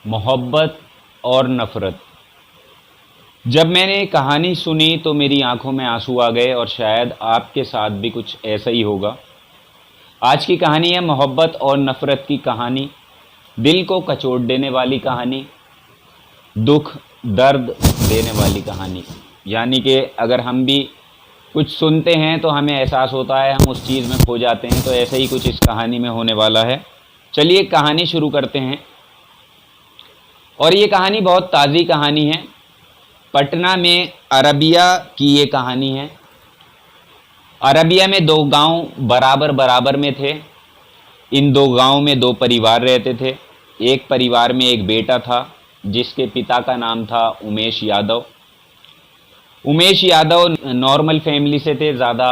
मोहब्बत और नफ़रत। जब मैंने कहानी सुनी तो मेरी आंखों में आंसू आ गए और शायद आपके साथ भी कुछ ऐसा ही होगा। आज की कहानी है मोहब्बत और नफ़रत की कहानी, दिल को कचोट देने वाली कहानी, दुख दर्द देने वाली कहानी। यानी कि अगर हम भी कुछ सुनते हैं तो हमें एहसास होता है, हम उस चीज़ में खो जाते हैं। तो ऐसा ही कुछ इस कहानी में होने वाला है। चलिए कहानी शुरू करते हैं। और ये कहानी बहुत ताज़ी कहानी है। पटना में अरबिया की ये कहानी है। अरबिया में दो गांव बराबर बराबर में थे। इन दो गांव में दो परिवार रहते थे। एक परिवार में एक बेटा था जिसके पिता का नाम था उमेश यादव। उमेश यादव नॉर्मल फैमिली से थे, ज़्यादा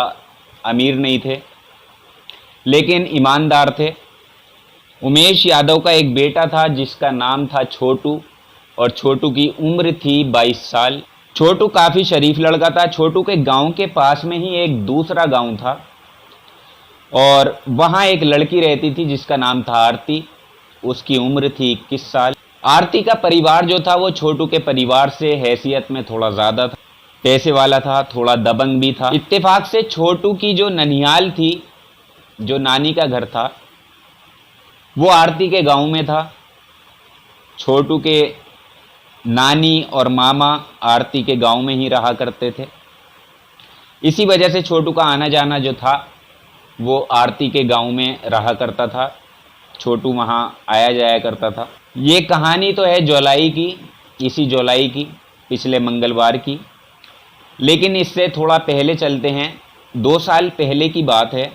अमीर नहीं थे लेकिन ईमानदार थे। उमेश यादव का एक बेटा था जिसका नाम था छोटू, और छोटू की उम्र थी 22 साल। छोटू काफ़ी शरीफ लड़का था। छोटू के गांव के पास में ही एक दूसरा गांव था और वहाँ एक लड़की रहती थी जिसका नाम था आरती। उसकी उम्र थी 21 साल। आरती का परिवार जो था वो छोटू के परिवार से हैसियत में थोड़ा ज़्यादा था, पैसे वाला था, थोड़ा दबंग भी था। इत्तेफाक से छोटू की जो ननिहाल थी, जो नानी का घर था, वो आरती के गांव में था। छोटू के नानी और मामा आरती के गांव में ही रहा करते थे। इसी वजह से छोटू का आना जाना जो था वो आरती के गांव में रहा करता था। छोटू वहाँ आया जाया करता था। ये कहानी तो है जुलाई की, इसी जुलाई की, पिछले मंगलवार की। लेकिन इससे थोड़ा पहले चलते हैं। 2 साल पहले की बात है।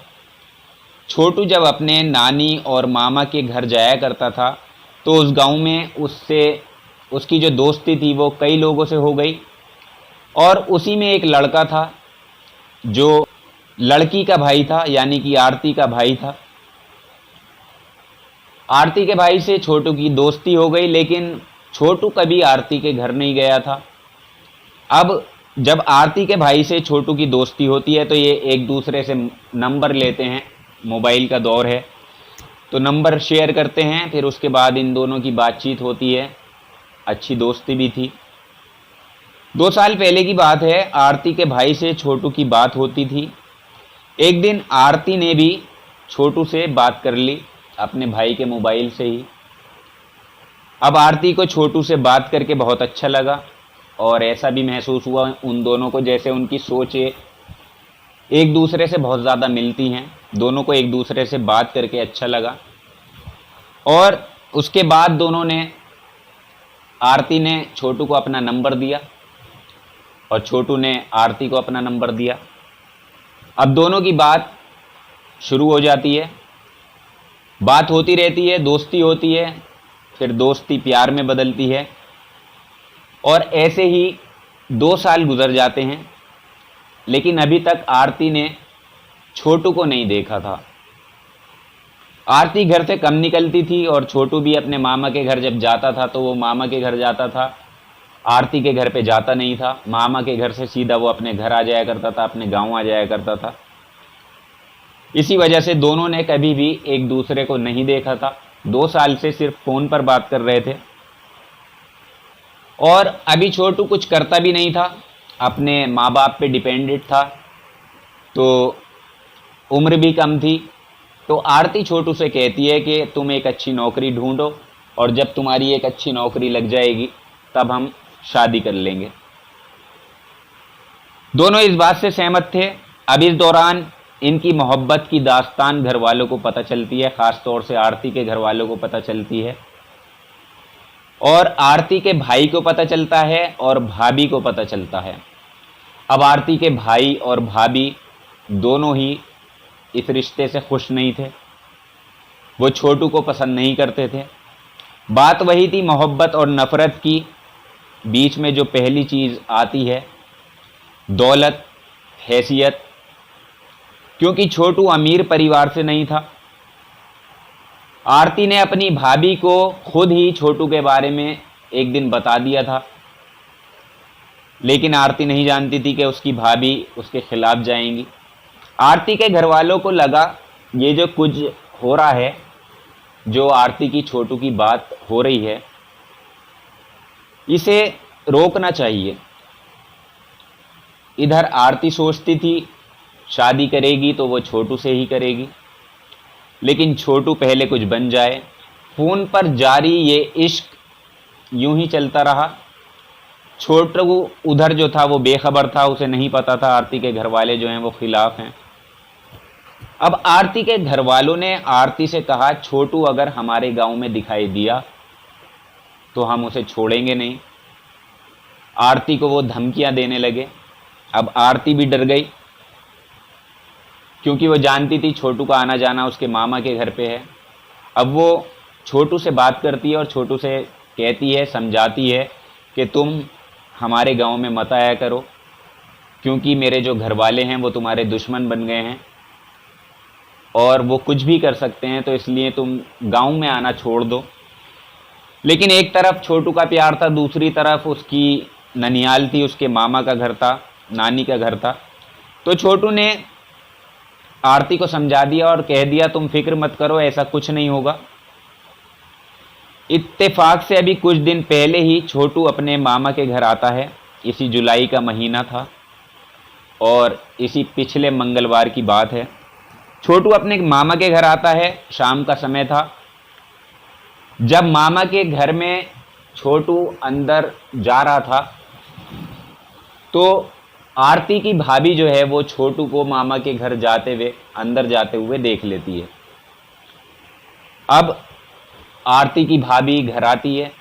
छोटू जब अपने नानी और मामा के घर जाया करता था तो उस गांव में उसकी जो दोस्ती थी वो कई लोगों से हो गई। और उसी में एक लड़का था जो लड़की का भाई था, यानी कि आरती का भाई था। आरती के भाई से छोटू की दोस्ती हो गई, लेकिन छोटू कभी आरती के घर नहीं गया था। अब जब आरती के भाई से छोटू की दोस्ती होती है तो ये एक दूसरे से नंबर लेते हैं। मोबाइल का दौर है तो नंबर शेयर करते हैं। फिर उसके बाद इन दोनों की बातचीत होती है, अच्छी दोस्ती भी थी। 2 साल पहले की बात है। आरती के भाई से छोटू की बात होती थी। एक दिन आरती ने भी छोटू से बात कर ली अपने भाई के मोबाइल से ही। अब आरती को छोटू से बात करके बहुत अच्छा लगा और ऐसा भी महसूस हुआ उन दोनों को जैसे उनकी सोचें एक दूसरे से बहुत ज़्यादा मिलती हैं। दोनों को एक दूसरे से बात करके अच्छा लगा। और उसके बाद आरती ने छोटू को अपना नंबर दिया और छोटू ने आरती को अपना नंबर दिया। अब दोनों की बात शुरू हो जाती है, बात होती रहती है, दोस्ती होती है, फिर दोस्ती प्यार में बदलती है। और ऐसे ही 2 साल गुजर जाते हैं, लेकिन अभी तक आरती ने छोटू को नहीं देखा था। आरती घर से कम निकलती थी और छोटू भी अपने मामा के घर जब जाता था तो वो मामा के घर जाता था, आरती के घर पे जाता नहीं था। मामा के घर से सीधा वो अपने घर आ जाया करता था, अपने गांव आ जाया करता था। इसी वजह से दोनों ने कभी भी एक दूसरे को नहीं देखा था। 2 साल से सिर्फ फ़ोन पर बात कर रहे थे। और अभी छोटू कुछ करता भी नहीं था, अपने माँ बाप पे डिपेंडेंट था, तो उम्र भी कम थी। तो आरती छोटू से कहती है कि तुम एक अच्छी नौकरी ढूंढो और जब तुम्हारी एक अच्छी नौकरी लग जाएगी तब हम शादी कर लेंगे। दोनों इस बात से सहमत थे। अब इस दौरान इनकी मोहब्बत की दास्तान घर वालों को पता चलती है, ख़ास तौर से आरती के घर वालों को पता चलती है और आरती के भाई को पता चलता है और भाभी को पता चलता है। अब आरती के भाई और भाभी दोनों ही इस रिश्ते से खुश नहीं थे, वो छोटू को पसंद नहीं करते थे। बात वही थी मोहब्बत और नफ़रत की। बीच में जो पहली चीज़ आती है दौलत, हैसियत। क्योंकि छोटू अमीर परिवार से नहीं था। आरती ने अपनी भाभी को खुद ही छोटू के बारे में एक दिन बता दिया था, लेकिन आरती नहीं जानती थी कि उसकी भाभी उसके खिलाफ जाएंगी। आरती के घर वालों को लगा ये जो कुछ हो रहा है, जो आरती की छोटू की बात हो रही है, इसे रोकना चाहिए। इधर आरती सोचती थी शादी करेगी तो वो छोटू से ही करेगी, लेकिन छोटू पहले कुछ बन जाए। फ़ोन पर जारी ये इश्क यूं ही चलता रहा। छोटू उधर जो था वो बेखबर था, उसे नहीं पता था आरती के घर वाले जो हैं वो खिलाफ हैं। अब आरती के घर वालों ने आरती से कहा, छोटू अगर हमारे गांव में दिखाई दिया तो हम उसे छोड़ेंगे नहीं। आरती को वो धमकियां देने लगे। अब आरती भी डर गई, क्योंकि वो जानती थी छोटू का आना जाना उसके मामा के घर पे है। अब वो छोटू से बात करती है और छोटू से कहती है, समझाती है कि तुम हमारे गांव में मत आया करो, क्योंकि मेरे जो घर वाले हैं वो तुम्हारे दुश्मन बन गए हैं और वो कुछ भी कर सकते हैं, तो इसलिए तुम गांव में आना छोड़ दो। लेकिन एक तरफ छोटू का प्यार था, दूसरी तरफ उसकी ननियाल थी, उसके मामा का घर था, नानी का घर था। तो छोटू ने आरती को समझा दिया और कह दिया, तुम फिक्र मत करो, ऐसा कुछ नहीं होगा। इत्तेफाक से अभी कुछ दिन पहले ही छोटू अपने मामा के घर आता है। इसी जुलाई का महीना था और इसी पिछले मंगलवार की बात है। छोटू अपने मामा के घर आता है, शाम का समय था। जब मामा के घर में छोटू अंदर जा रहा था तो आरती की भाभी जो है वो छोटू को मामा के घर जाते हुए, अंदर जाते हुए देख लेती है। अब आरती की भाभी घर आती है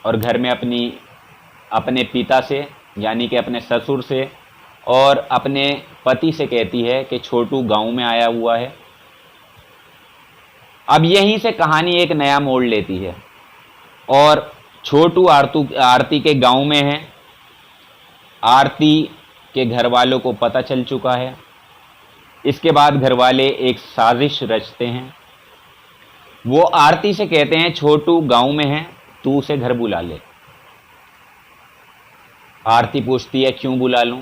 और घर में अपने पिता से, यानी कि अपने ससुर से और अपने पति से कहती है कि छोटू गांव में आया हुआ है। अब यहीं से कहानी एक नया मोड़ लेती है और छोटू आरती के गांव में है। आरती के घर वालों को पता चल चुका है। इसके बाद घर वाले एक साजिश रचते हैं। वो आरती से कहते हैं, छोटू गांव में है, तू उसे घर बुला ले। आरती पूछती है, क्यों बुला लूं?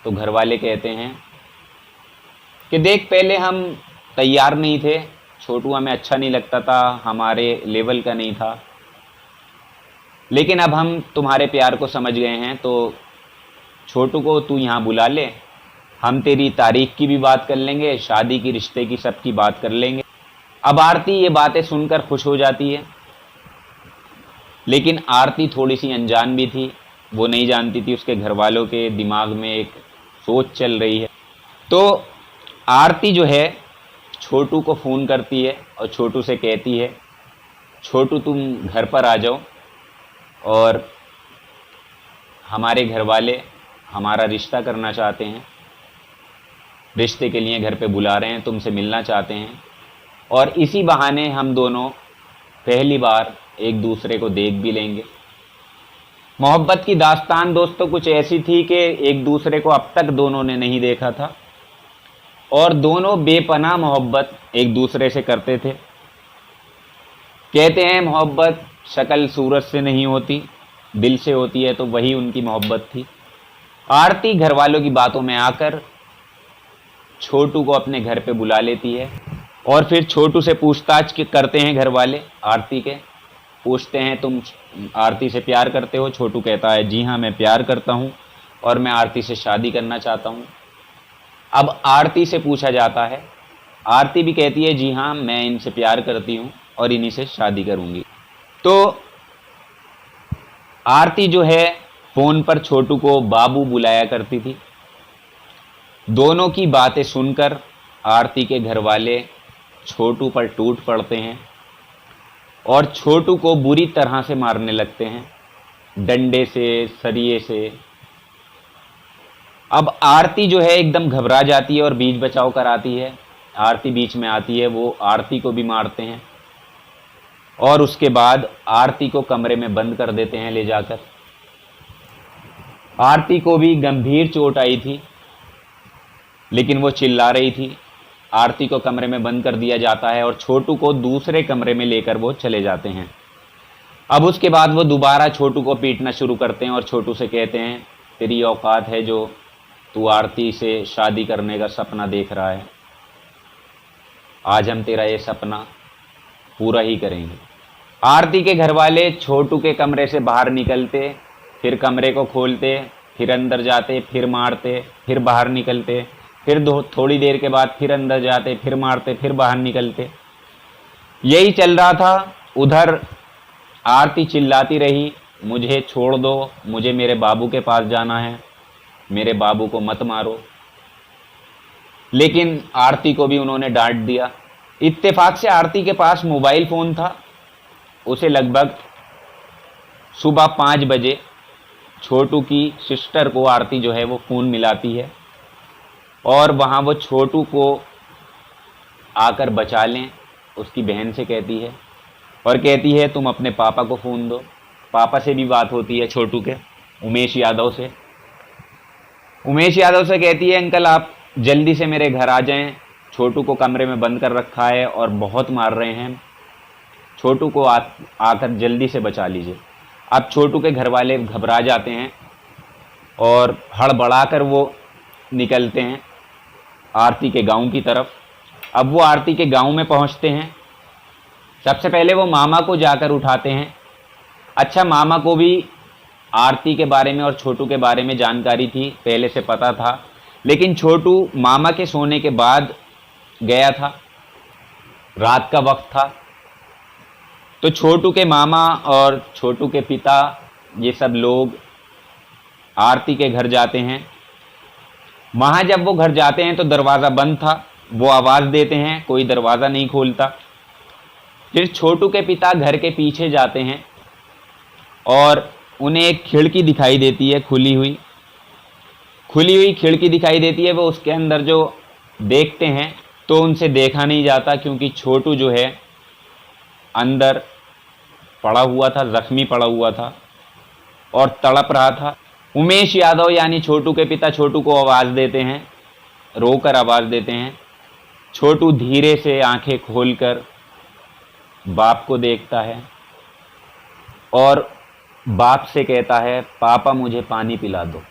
तो घर वाले कहते हैं कि देख, पहले हम तैयार नहीं थे, छोटू हमें अच्छा नहीं लगता था, हमारे लेवल का नहीं था, लेकिन अब हम तुम्हारे प्यार को समझ गए हैं, तो छोटू को तू यहाँ बुला ले। हम तेरी तारीख की भी बात कर लेंगे, शादी की, रिश्ते की, सबकी बात कर लेंगे। अब आरती ये बातें सुनकर खुश हो जाती है, लेकिन आरती थोड़ी सी अनजान भी थी। वो नहीं जानती थी उसके घर वालों के दिमाग में एक सोच चल रही है। तो आरती जो है छोटू को फ़ोन करती है और छोटू से कहती है, छोटू तुम घर पर आ जाओ और हमारे घर वाले हमारा रिश्ता करना चाहते हैं, रिश्ते के लिए घर पे बुला रहे हैं, तुमसे मिलना चाहते हैं और इसी बहाने हम दोनों पहली बार एक दूसरे को देख भी लेंगे। मोहब्बत की दास्तान दोस्तों कुछ ऐसी थी कि एक दूसरे को अब तक दोनों ने नहीं देखा था और दोनों बेपनाह मोहब्बत एक दूसरे से करते थे। कहते हैं मोहब्बत शक्ल सूरत से नहीं होती, दिल से होती है, तो वही उनकी मोहब्बत थी। आरती घर वालों की बातों में आकर छोटू को अपने घर पे बुला लेती है और फिर छोटू से पूछताछ करते हैं घर वाले। आरती के पूछते हैं, तुम आरती से प्यार करते हो? छोटू कहता है, जी हाँ, मैं प्यार करता हूँ और मैं आरती से शादी करना चाहता हूँ। अब आरती से पूछा जाता है, आरती भी कहती है, जी हाँ, मैं इनसे प्यार करती हूँ और इन्हीं से शादी करूँगी। तो आरती जो है फ़ोन पर छोटू को बाबू बुलाया करती थी। दोनों की बातें सुनकर आरती के घर वाले छोटू पर टूट पड़ते हैं और छोटू को बुरी तरह से मारने लगते हैं, डंडे से, सरिये से। अब आरती जो है एकदम घबरा जाती है और बीच बचाव कराती है। आरती बीच में आती है, वो आरती को भी मारते हैं और उसके बाद आरती को कमरे में बंद कर देते हैं ले जाकर। आरती को भी गंभीर चोट आई थी, लेकिन वो चिल्ला रही थी। आरती को कमरे में बंद कर दिया जाता है और छोटू को दूसरे कमरे में लेकर वो चले जाते हैं। अब उसके बाद वो दोबारा छोटू को पीटना शुरू करते हैं और छोटू से कहते हैं, तेरी औकात है जो तू आरती से शादी करने का सपना देख रहा है, आज हम तेरा ये सपना पूरा ही करेंगे। आरती के घर वाले छोटू के कमरे से बाहर निकलते, फिर कमरे को खोलते, फिर अंदर जाते, फिर मारते, फिर बाहर निकलते, फिर थोड़ी देर के बाद फिर अंदर जाते, फिर मारते, फिर बाहर निकलते। यही चल रहा था। उधर आरती चिल्लाती रही, मुझे छोड़ दो, मुझे मेरे बाबू के पास जाना है, मेरे बाबू को मत मारो। लेकिन आरती को भी उन्होंने डांट दिया। इत्तेफाक से आरती के पास मोबाइल फ़ोन था। उसे लगभग सुबह 5 बजे छोटू की सिस्टर को आरती जो है वो फ़ोन मिलाती है और वहाँ वो छोटू को आकर बचा लें उसकी बहन से कहती है और कहती है तुम अपने पापा को फ़ोन दो। पापा से भी बात होती है छोटू के, उमेश यादव से। उमेश यादव से कहती है अंकल आप जल्दी से मेरे घर आ जाएं, छोटू को कमरे में बंद कर रखा है और बहुत मार रहे हैं, छोटू को आकर जल्दी से बचा लीजिए। अब छोटू के घर वाले घबरा जाते हैं और हड़बड़ाकर वो निकलते हैं आरती के गांव की तरफ। अब वो आरती के गांव में पहुंचते हैं। सबसे पहले वो मामा को जाकर उठाते हैं। अच्छा, मामा को भी आरती के बारे में और छोटू के बारे में जानकारी थी, पहले से पता था, लेकिन छोटू मामा के सोने के बाद गया था, रात का वक्त था। तो छोटू के मामा और छोटू के पिता ये सब लोग आरती के घर जाते हैं। वहाँ जब वो घर जाते हैं तो दरवाज़ा बंद था। वो आवाज़ देते हैं, कोई दरवाज़ा नहीं खोलता। फिर छोटू के पिता घर के पीछे जाते हैं और उन्हें एक खिड़की दिखाई देती है, खुली हुई खिड़की दिखाई देती है। वो उसके अंदर जो देखते हैं तो उनसे देखा नहीं जाता, क्योंकि छोटू जो है अंदर पड़ा हुआ था, जख्मी पड़ा हुआ था और तड़प रहा था। उमेश यादव यानी छोटू के पिता छोटू को आवाज़ देते हैं, रोकर आवाज़ देते हैं। छोटू धीरे से आंखें खोलकर बाप को देखता है और बाप से कहता है पापा मुझे पानी पिला दो।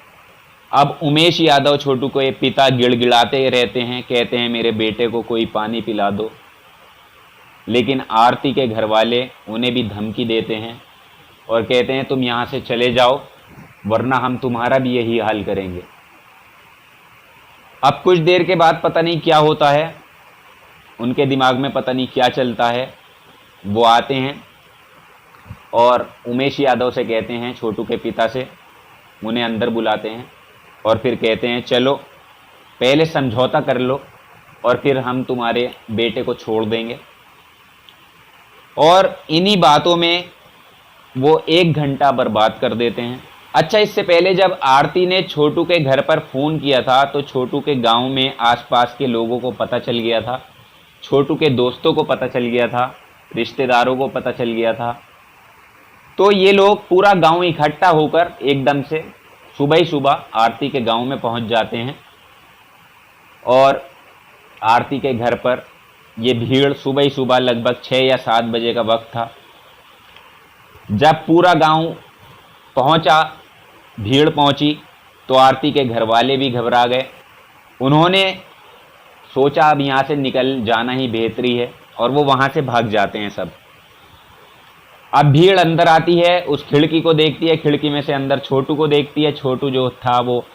अब उमेश यादव छोटू को ये पिता गिड़गिड़ाते रहते हैं, कहते हैं मेरे बेटे को कोई पानी पिला दो। लेकिन आरती के घर वाले उन्हें भी धमकी देते हैं और कहते हैं तुम यहाँ से चले जाओ वरना हम तुम्हारा भी यही हाल करेंगे। अब कुछ देर के बाद पता नहीं क्या होता है, उनके दिमाग में पता नहीं क्या चलता है। वो आते हैं और उमेश यादव से कहते हैं, छोटू के पिता से, उन्हें अंदर बुलाते हैं और फिर कहते हैं चलो पहले समझौता कर लो और फिर हम तुम्हारे बेटे को छोड़ देंगे। और इन्हीं बातों में वो 1 घंटा बर्बाद कर देते हैं। अच्छा, इससे पहले जब आरती ने छोटू के घर पर फ़ोन किया था तो छोटू के गांव में आसपास के लोगों को पता चल गया था, छोटू के दोस्तों को पता चल गया था, रिश्तेदारों को पता चल गया था। तो ये लोग पूरा गांव इकट्ठा होकर एकदम से सुबह ही सुबह आरती के गांव में पहुंच जाते हैं और आरती के घर पर ये भीड़ सुबह ही सुबह लगभग 6 या 7 बजे का वक्त था। जब पूरा गांव पहुंचा, भीड़ पहुंची, तो आरती के घर वाले भी घबरा गए। उन्होंने सोचा अब यहाँ से निकल जाना ही बेहतरी है और वो वहाँ से भाग जाते हैं सब। अब भीड़ अंदर आती है, उस खिड़की को देखती है, खिड़की में से अंदर छोटू को देखती है। छोटू जो था वो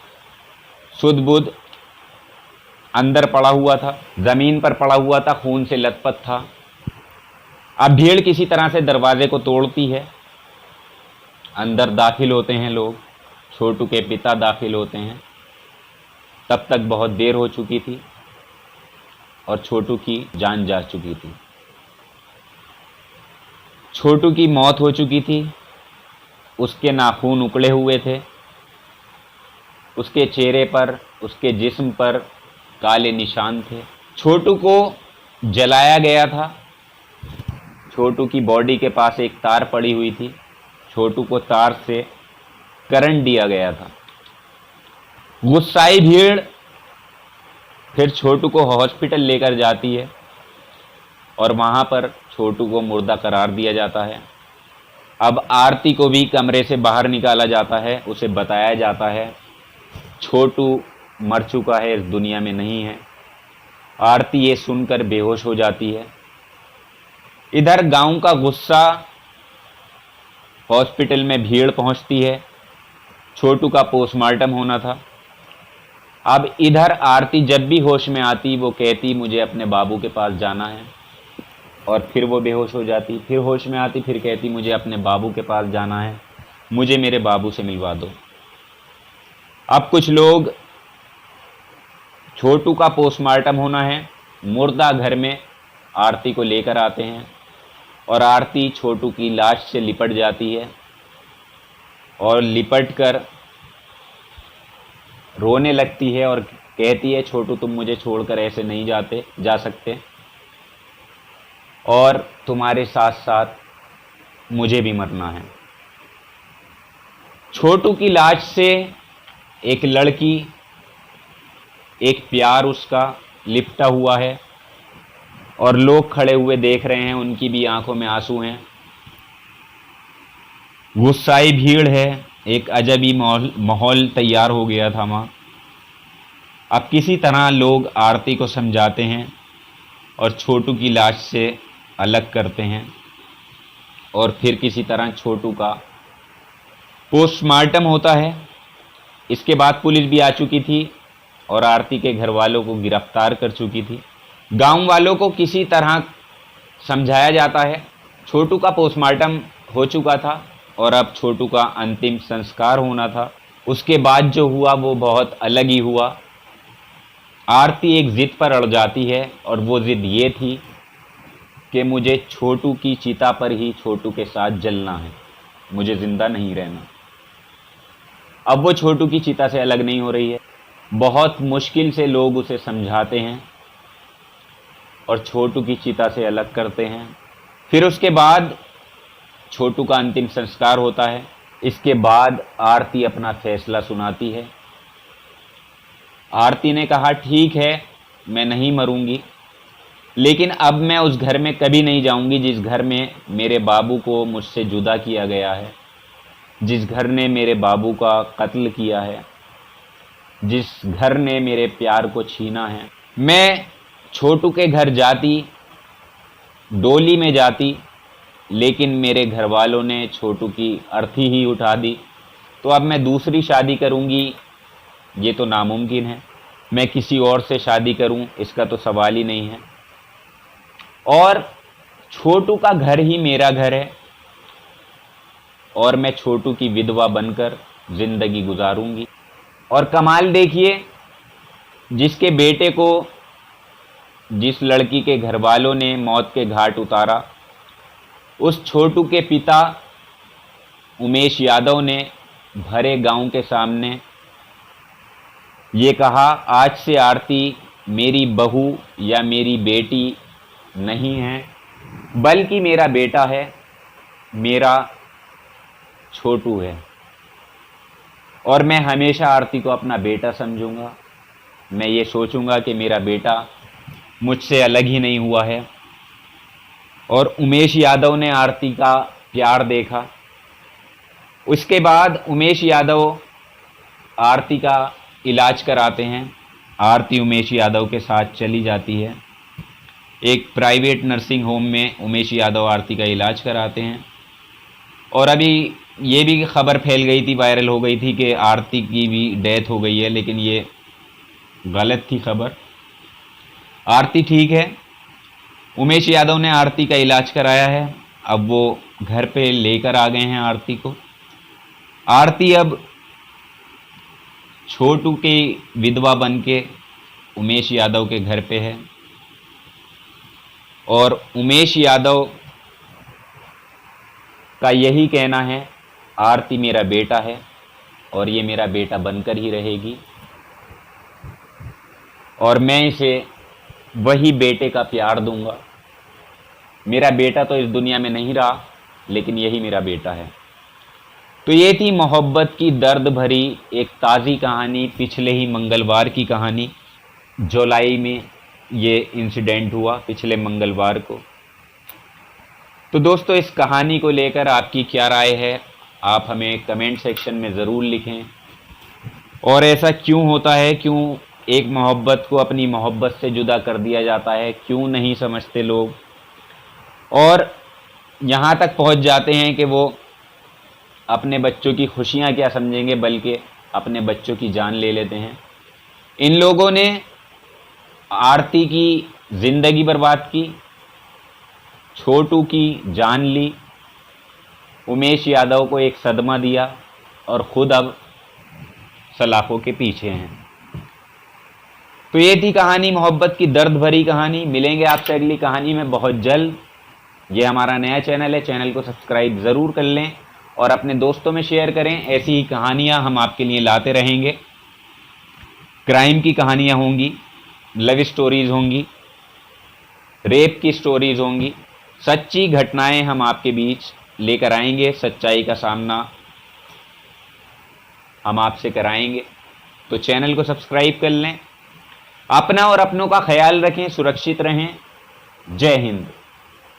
सुध बुध अंदर पड़ा हुआ था, ज़मीन पर पड़ा हुआ था, खून से लथपथ था। अब भीड़ किसी तरह से दरवाजे को तोड़ती है, अंदर दाखिल होते हैं लोग, छोटू के पिता दाखिल होते हैं। तब तक बहुत देर हो चुकी थी और छोटू की जान जा चुकी थी, छोटू की मौत हो चुकी थी। उसके नाखून उकड़े हुए थे, उसके चेहरे पर, उसके जिस्म पर काले निशान थे। छोटू को जलाया गया था। छोटू की बॉडी के पास एक तार पड़ी हुई थी, छोटू को तार से करंट दिया गया था। गुस्साई भीड़ फिर छोटू को हॉस्पिटल लेकर जाती है और वहाँ पर छोटू को मुर्दा करार दिया जाता है। अब आरती को भी कमरे से बाहर निकाला जाता है, उसे बताया जाता है छोटू मर चुका है, इस दुनिया में नहीं है। आरती ये सुनकर बेहोश हो जाती है। इधर गांव का गुस्सा हॉस्पिटल में भीड़ पहुंचती है। छोटू का पोस्टमार्टम होना था। अब इधर आरती जब भी होश में आती वो कहती मुझे अपने बाबू के पास जाना है, और फिर वो बेहोश हो जाती, फिर होश में आती, फिर कहती मुझे अपने बाबू के पास जाना है, मुझे मेरे बाबू से मिलवा दो। अब कुछ लोग, छोटू का पोस्टमार्टम होना है, मुर्दा घर में आरती को लेकर आते हैं और आरती छोटू की लाश से लिपट जाती है और लिपट कर रोने लगती है और कहती है छोटू तुम मुझे छोड़कर ऐसे नहीं जा सकते, और तुम्हारे साथ साथ मुझे भी मरना है। छोटू की लाश से एक लड़की, एक प्यार उसका लिपटा हुआ है और लोग खड़े हुए देख रहे हैं, उनकी भी आंखों में आंसू हैं। गुस्साई भीड़ है, एक अजबी माहौल तैयार हो गया था वहाँ। अब किसी तरह लोग आरती को समझाते हैं और छोटू की लाश से अलग करते हैं, और फिर किसी तरह छोटू का पोस्टमार्टम होता है। इसके बाद पुलिस भी आ चुकी थी और आरती के घर वालों को गिरफ्तार कर चुकी थी। गांव वालों को किसी तरह समझाया जाता है। छोटू का पोस्टमार्टम हो चुका था और अब छोटू का अंतिम संस्कार होना था। उसके बाद जो हुआ वो बहुत अलग ही हुआ। आरती एक जिद पर अड़ जाती है और वो जिद ये थी कि मुझे छोटू की चिता पर ही छोटू के साथ जलना है, मुझे जिंदा नहीं रहना। अब वो छोटू की चिता से अलग नहीं हो रही है। बहुत मुश्किल से लोग उसे समझाते हैं और छोटू की चिता से अलग करते हैं। फिर उसके बाद छोटू का अंतिम संस्कार होता है। इसके बाद आरती अपना फैसला सुनाती है। आरती ने कहा ठीक है मैं नहीं मरूंगी, लेकिन अब मैं उस घर में कभी नहीं जाऊंगी जिस घर में मेरे बाबू को मुझसे जुदा किया गया है, जिस घर ने मेरे बाबू का कत्ल किया है, जिस घर ने मेरे प्यार को छीना है। मैं छोटू के घर जाती, डोली में जाती, लेकिन मेरे घर वालों ने छोटू की अर्थी ही उठा दी। तो अब मैं दूसरी शादी करूंगी ये तो नामुमकिन है, मैं किसी और से शादी करूं इसका तो सवाल ही नहीं है। और छोटू का घर ही मेरा घर है और मैं छोटू की विधवा बनकर जिंदगी गुजारूंगी। और कमाल देखिए, जिसके बेटे को जिस लड़की के घर वालों ने मौत के घाट उतारा, उस छोटू के पिता उमेश यादव ने भरे गांव के सामने ये कहा आज से आरती मेरी बहू या मेरी बेटी नहीं है, बल्कि मेरा बेटा है, मेरा छोटू है, और मैं हमेशा आरती को अपना बेटा समझूंगा। मैं ये सोचूंगा कि मेरा बेटा मुझसे अलग ही नहीं हुआ है। और उमेश यादव ने आरती का प्यार देखा। उसके बाद उमेश यादव आरती का इलाज कराते हैं। आरती उमेश यादव के साथ चली जाती है। एक प्राइवेट नर्सिंग होम में उमेश यादव आरती का इलाज कराते हैं। और अभी ये भी खबर फैल गई थी, वायरल हो गई थी कि आरती की भी डेथ हो गई है, लेकिन ये गलत थी खबर। आरती ठीक है। उमेश यादव ने आरती का इलाज कराया है। अब वो घर पे लेकर आ गए हैं आरती को। आरती अब छोटू की विधवा बन के उमेश यादव के घर पे है, और उमेश यादव का यही कहना है आरती मेरा बेटा है और ये मेरा बेटा बनकर ही रहेगी, और मैं इसे वही बेटे का प्यार दूंगा। मेरा बेटा तो इस दुनिया में नहीं रहा, लेकिन यही मेरा बेटा है। तो ये थी मोहब्बत की दर्द भरी एक ताज़ी कहानी, पिछले ही मंगलवार की कहानी। जुलाई में ये इंसिडेंट हुआ, पिछले मंगलवार को। तो दोस्तों, इस कहानी को लेकर आपकी क्या राय है, आप हमें कमेंट सेक्शन में ज़रूर लिखें। और ऐसा क्यों होता है, क्यों एक मोहब्बत को अपनी मोहब्बत से जुदा कर दिया जाता है, क्यों नहीं समझते लोग, और यहाँ तक पहुँच जाते हैं कि वो अपने बच्चों की खुशियाँ क्या समझेंगे, बल्कि अपने बच्चों की जान ले लेते हैं। इन लोगों ने आरती की ज़िंदगी बर्बाद की, छोटू की जान ली, उमेश यादव को एक सदमा दिया और ख़ुद अब सलाखों के पीछे हैं। तो ये थी कहानी, मोहब्बत की दर्द भरी कहानी। मिलेंगे आपसे अगली कहानी में बहुत जल्द। ये हमारा नया चैनल है, चैनल को सब्सक्राइब ज़रूर कर लें और अपने दोस्तों में शेयर करें। ऐसी ही कहानियाँ हम आपके लिए लाते रहेंगे। क्राइम की कहानियाँ होंगी, लव स्टोरीज़ होंगी, रेप की स्टोरीज़ होंगी, सच्ची घटनाएं हम आपके बीच लेकर आएंगे। सच्चाई का सामना हम आपसे कराएंगे। तो चैनल को सब्सक्राइब कर लें। अपना और अपनों का ख्याल रखें, सुरक्षित रहें। जय हिंद।